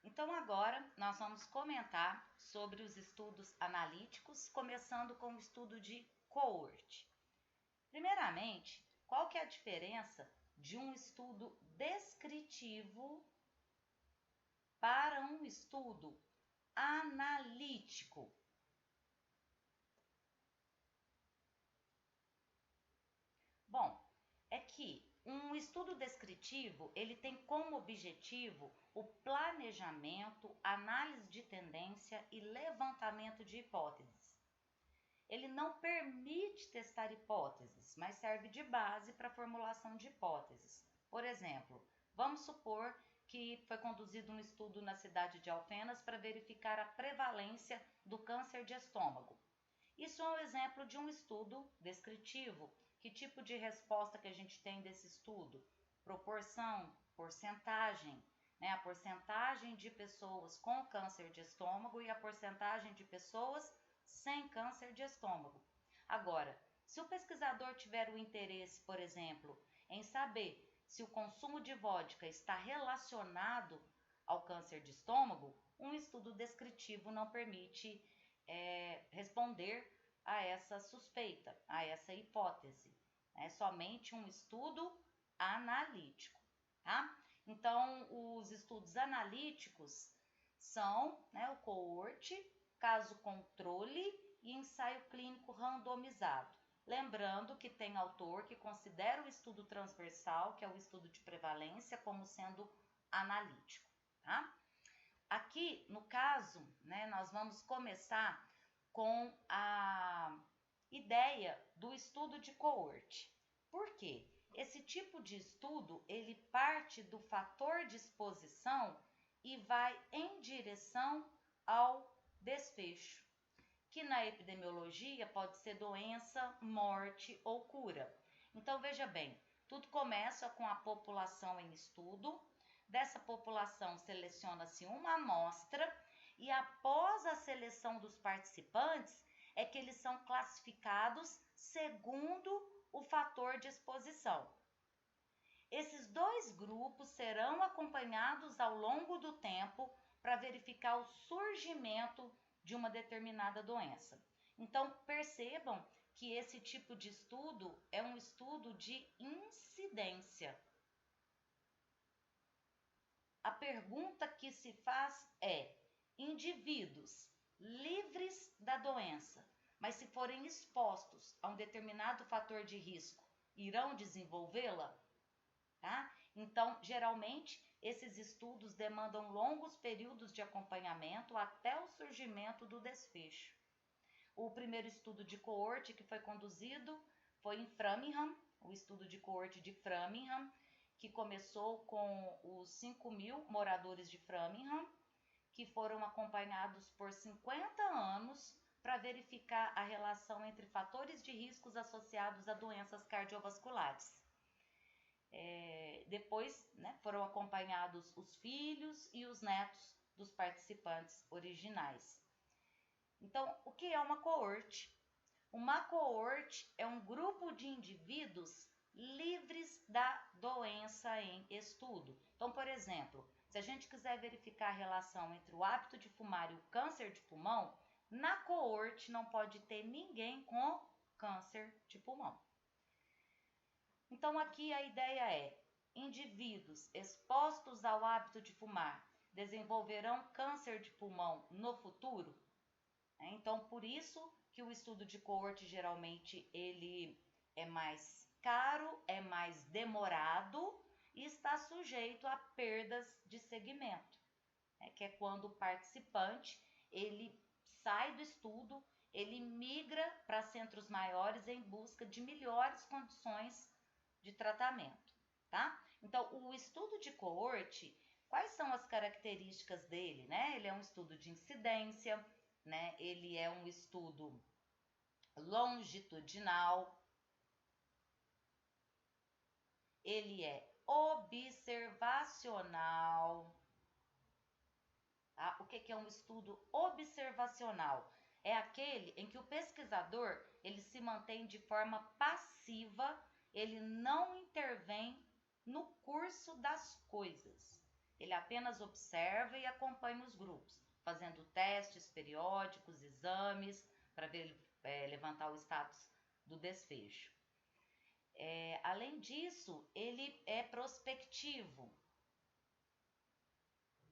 Então agora nós vamos comentar sobre os estudos analíticos, começando com o estudo de cohort. Primeiramente, qual que é a diferença de um estudo descritivo para um estudo analítico? Bom, é que um estudo descritivo, ele tem como objetivo o planejamento, análise de tendência e levantamento de hipóteses. Ele não permite testar hipóteses, mas serve de base para a formulação de hipóteses. Por exemplo, vamos supor que foi conduzido um estudo na cidade de Alfenas para verificar a prevalência do câncer de estômago. Isso é um exemplo de um estudo descritivo. Que tipo de resposta que a gente tem desse estudo? Proporção, porcentagem, né? A porcentagem de pessoas com câncer de estômago e a porcentagem de pessoas sem câncer de estômago. Agora, se o pesquisador tiver o interesse, por exemplo, em saber se o consumo de vodka está relacionado ao câncer de estômago, um estudo descritivo não permite responder a essa suspeita, a essa hipótese. É somente um estudo analítico, tá? Então, os estudos analíticos são, né, o cohort, caso controle e ensaio clínico randomizado. Lembrando que tem autor que considera o estudo transversal, que é o estudo de prevalência, como sendo analítico, tá? Aqui, no caso, né, nós vamos começar com a ideia do estudo de cohort. Por quê? Esse tipo de estudo, ele parte do fator de exposição e vai em direção ao desfecho, que na epidemiologia pode ser doença, morte ou cura. Então, veja bem, tudo começa com a população em estudo. Dessa população seleciona-se uma amostra e após a seleção dos participantes é que eles são classificados segundo o fator de exposição. Esses dois grupos serão acompanhados ao longo do tempo para verificar o surgimento de uma determinada doença. Então, percebam que esse tipo de estudo é um estudo de incidência. A pergunta que se faz é: indivíduos livres da doença, mas se forem expostos a um determinado fator de risco, irão desenvolvê-la? Tá? Então, geralmente, esses estudos demandam longos períodos de acompanhamento até o surgimento do desfecho. O primeiro estudo de coorte que foi conduzido foi em Framingham, o estudo de coorte de Framingham, que começou com os 5.000 moradores de Framingham, que foram acompanhados por 50 anos para verificar a relação entre fatores de riscos associados a doenças cardiovasculares. Depois, né, foram acompanhados os filhos e os netos dos participantes originais. Então, o que é uma coorte? Uma coorte é um grupo de indivíduos livres da doença em estudo. Então, por exemplo, se a gente quiser verificar a relação entre o hábito de fumar e o câncer de pulmão, na coorte não pode ter ninguém com câncer de pulmão. Então, aqui a ideia é: indivíduos expostos ao hábito de fumar desenvolverão câncer de pulmão no futuro? Então, por isso que o estudo de coorte geralmente ele é mais caro, é mais demorado e está sujeito a perdas de segmento, que é quando o participante ele sai do estudo, ele migra para centros maiores em busca de melhores condições de tratamento, tá? Então, o estudo de coorte, quais são as características dele, né? Ele é um estudo de incidência, né? Ele é um estudo longitudinal, ele é observacional. Tá? O que é um estudo observacional? É aquele em que o pesquisador ele se mantém de forma passiva, ele não intervém no curso das coisas. Ele apenas observa e acompanha os grupos, fazendo testes periódicos, exames, para levantar o status do desfecho. Além disso, ele é prospectivo.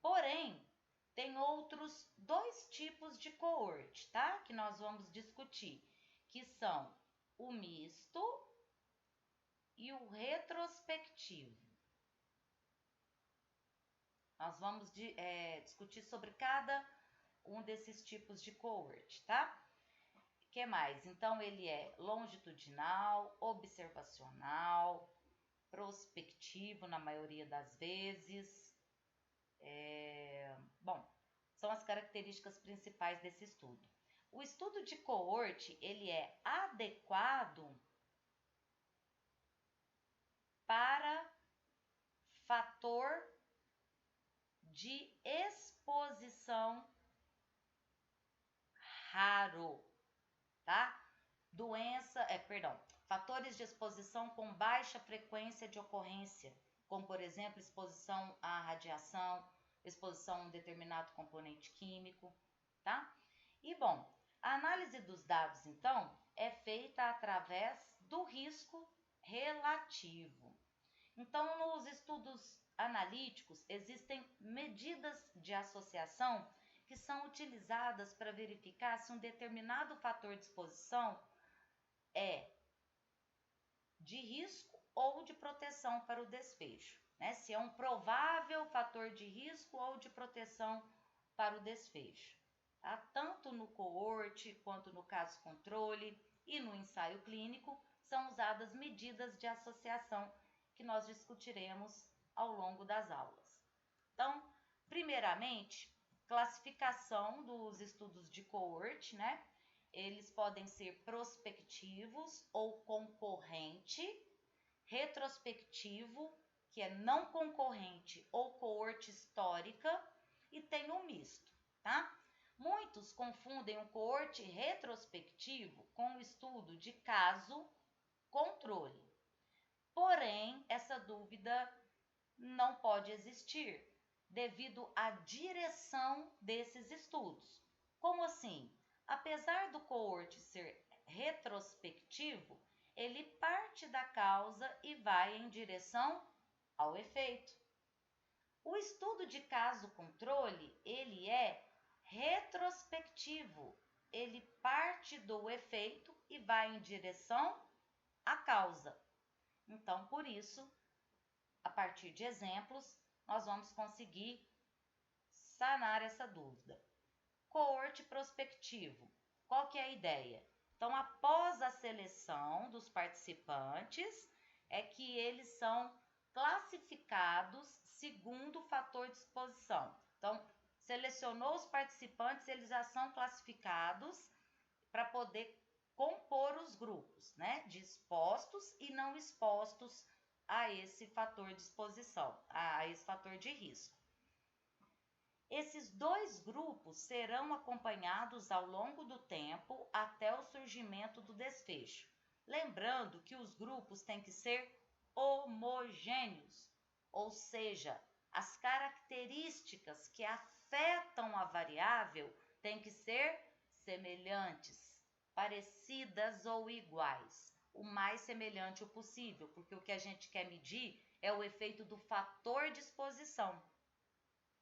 Porém, tem outros dois tipos de coorte, tá? Que nós vamos discutir, que são o misto e o retrospectivo. Nós vamos discutir sobre cada um desses tipos de coorte, tá? O que mais? Então, ele é longitudinal, observacional, prospectivo na maioria das vezes. Bom, são as características principais desse estudo. O estudo de coorte, ele é adequado para fator de exposição raro, tá? Fatores de exposição com baixa frequência de ocorrência, como por exemplo, exposição à radiação, exposição a um determinado componente químico, tá? E bom, a análise dos dados, então, é feita através do risco relativo. Então, nos estudos analíticos, existem medidas de associação que são utilizadas para verificar se um determinado fator de exposição é de risco ou de proteção para o desfecho, né? Se é um provável fator de risco ou de proteção para o desfecho, tá? Tanto no coorte quanto no caso controle e no ensaio clínico são usadas medidas de associação que nós discutiremos ao longo das aulas. Então, primeiramente, classificação dos estudos de coorte, né? Eles podem ser prospectivos ou concorrente, retrospectivo, que é não concorrente ou coorte histórica, e tem um misto, tá? Muitos confundem o coorte retrospectivo com o estudo de caso-controle. Porém, essa dúvida não pode existir devido à direção desses estudos. Como assim? Apesar do coorte ser retrospectivo, ele parte da causa e vai em direção ao efeito. O estudo de caso-controle, ele é retrospectivo. Ele parte do efeito e vai em direção à causa. Então, por isso, a partir de exemplos, nós vamos conseguir sanar essa dúvida. Coorte prospectivo. Qual que é a ideia? Então, após a seleção dos participantes, é que eles são classificados segundo o fator de exposição. Então, selecionou os participantes, eles já são classificados para poder compor os grupos, né? De expostos e não expostos a esse fator de exposição, a esse fator de risco. Esses dois grupos serão acompanhados ao longo do tempo até o surgimento do desfecho. Lembrando que os grupos têm que ser homogêneos, ou seja, as características que afetam a variável têm que ser semelhantes, parecidas ou iguais, o mais semelhante o possível, porque o que a gente quer medir é o efeito do fator de exposição.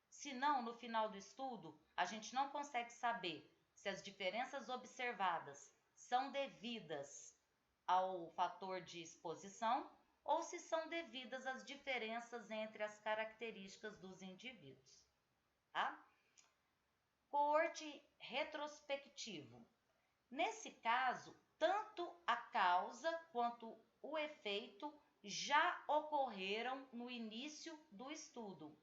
Senão, no final do estudo, a gente não consegue saber se as diferenças observadas são devidas ao fator de exposição ou se são devidas às diferenças entre as características dos indivíduos, tá? Coorte retrospectivo. Nesse caso, tanto a causa quanto o efeito já ocorreram no início do estudo.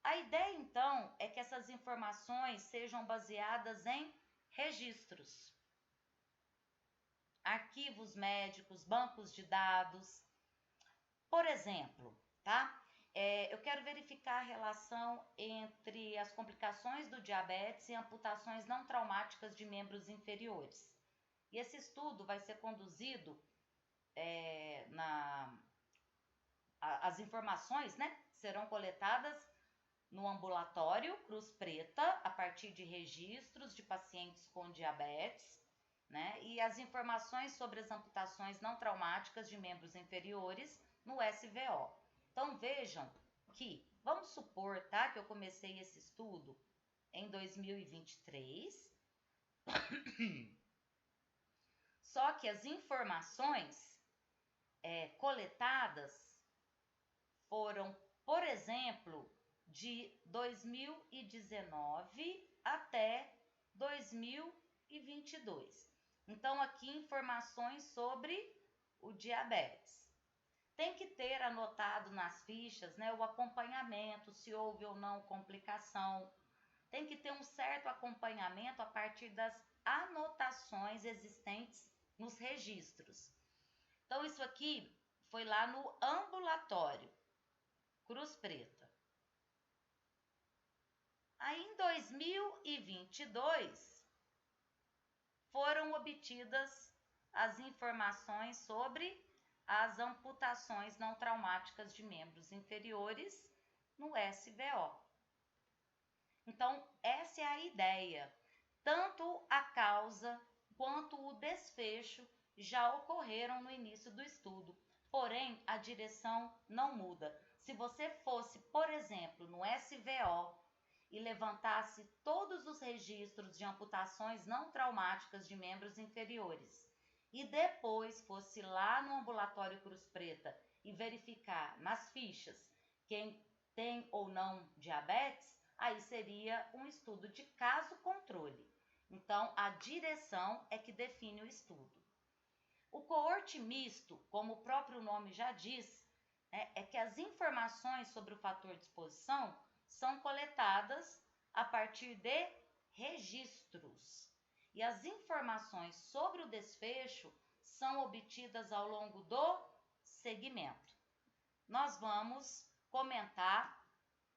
A ideia, então, é que essas informações sejam baseadas em registros, arquivos médicos, bancos de dados. Por exemplo, tá? Eu quero verificar a relação entre as complicações do diabetes e amputações não traumáticas de membros inferiores. E esse estudo vai ser conduzido as informações, né, serão coletadas no ambulatório Cruz Preta, a partir de registros de pacientes com diabetes, né? E as informações sobre as amputações não traumáticas de membros inferiores no SVO. Então vejam que, vamos supor, tá, que eu comecei esse estudo em 2023, só que as informações coletadas foram, por exemplo, de 2019 até 2022. Então, aqui informações sobre o diabetes. Tem que ter anotado nas fichas, né, o acompanhamento, se houve ou não complicação. Tem que ter um certo acompanhamento a partir das anotações existentes nos registros. Então, isso aqui foi lá no ambulatório Cruz Preta. Aí, em 2022, foram obtidas as informações sobre as amputações não traumáticas de membros inferiores no SVO. Então, essa é a ideia. Tanto a causa quanto o desfecho já ocorreram no início do estudo, porém a direção não muda. Se você fosse, por exemplo, no SVO e levantasse todos os registros de amputações não traumáticas de membros inferiores e depois fosse lá no ambulatório Cruz Preta e verificar nas fichas quem tem ou não diabetes, aí seria um estudo de caso-controle. Então, a direção é que define o estudo. O coorte misto, como o próprio nome já diz, é que as informações sobre o fator de exposição são coletadas a partir de registros. E as informações sobre o desfecho são obtidas ao longo do segmento. Nós vamos comentar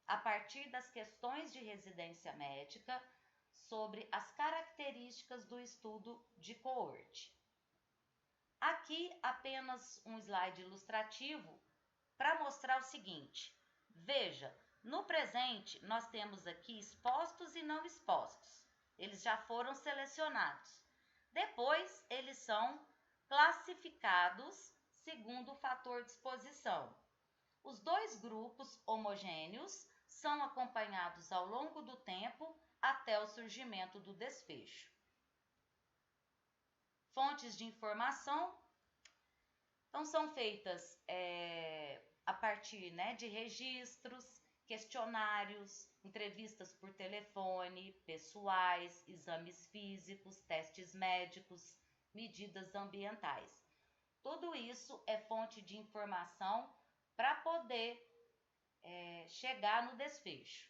a partir das questões de residência médica sobre as características do estudo de coorte. Aqui apenas um slide ilustrativo para mostrar o seguinte. Veja, no presente nós temos aqui expostos e não expostos. Eles já foram selecionados. Depois eles são classificados segundo o fator de exposição. Os dois grupos homogêneos são acompanhados ao longo do tempo até o surgimento do desfecho. Fontes de informação, então, são feitas a partir, né, de registros, questionários, entrevistas por telefone, pessoais, exames físicos, testes médicos, medidas ambientais. Tudo isso é fonte de informação para poder chegar no desfecho.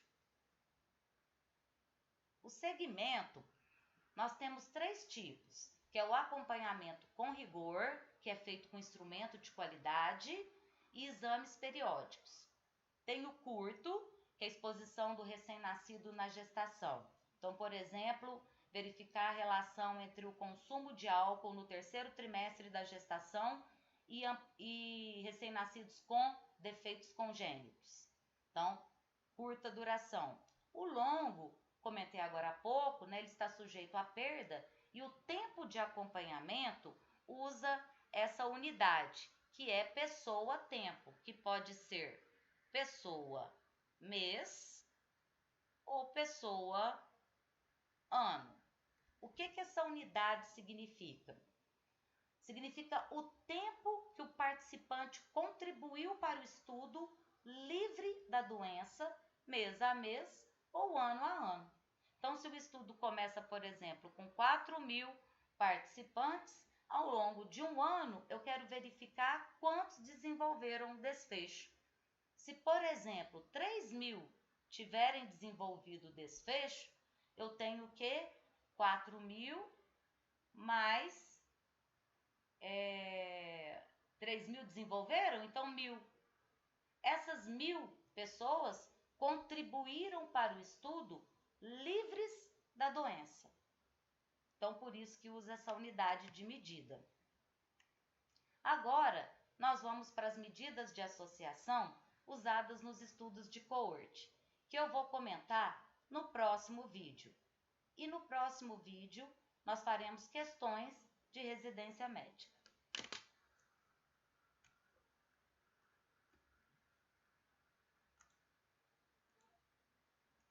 O segmento, nós temos 3 tipos, que é o acompanhamento com rigor, que é feito com instrumento de qualidade, e exames periódicos. Tem o curto, que é a exposição do recém-nascido na gestação. Então, por exemplo, verificar a relação entre o consumo de álcool no 3º trimestre da gestação e recém-nascidos com defeitos congênitos. Então, curta duração. O longo, comentei agora há pouco, né, ele está sujeito à perda e o tempo de acompanhamento usa essa unidade, que é pessoa-tempo, que pode ser pessoa-mês ou pessoa-ano. O que essa unidade significa? Significa o tempo que o participante contribuiu para o estudo livre da doença, mês a mês ou ano a ano. Então, se o estudo começa, por exemplo, com 4.000 participantes, ao longo de um ano, eu quero verificar quantos desenvolveram o desfecho. Se, por exemplo, 3.000 tiverem desenvolvido o desfecho, eu tenho o quê? 4.000 mais 3.000 desenvolveram, então 1.000. Essas 1.000 pessoas contribuíram para o estudo livres da doença. Então, por isso que usa essa unidade de medida. Agora, nós vamos para as medidas de associação usadas nos estudos de coorte. que eu vou comentar no próximo vídeo. E no próximo vídeo nós faremos questões de residência médica.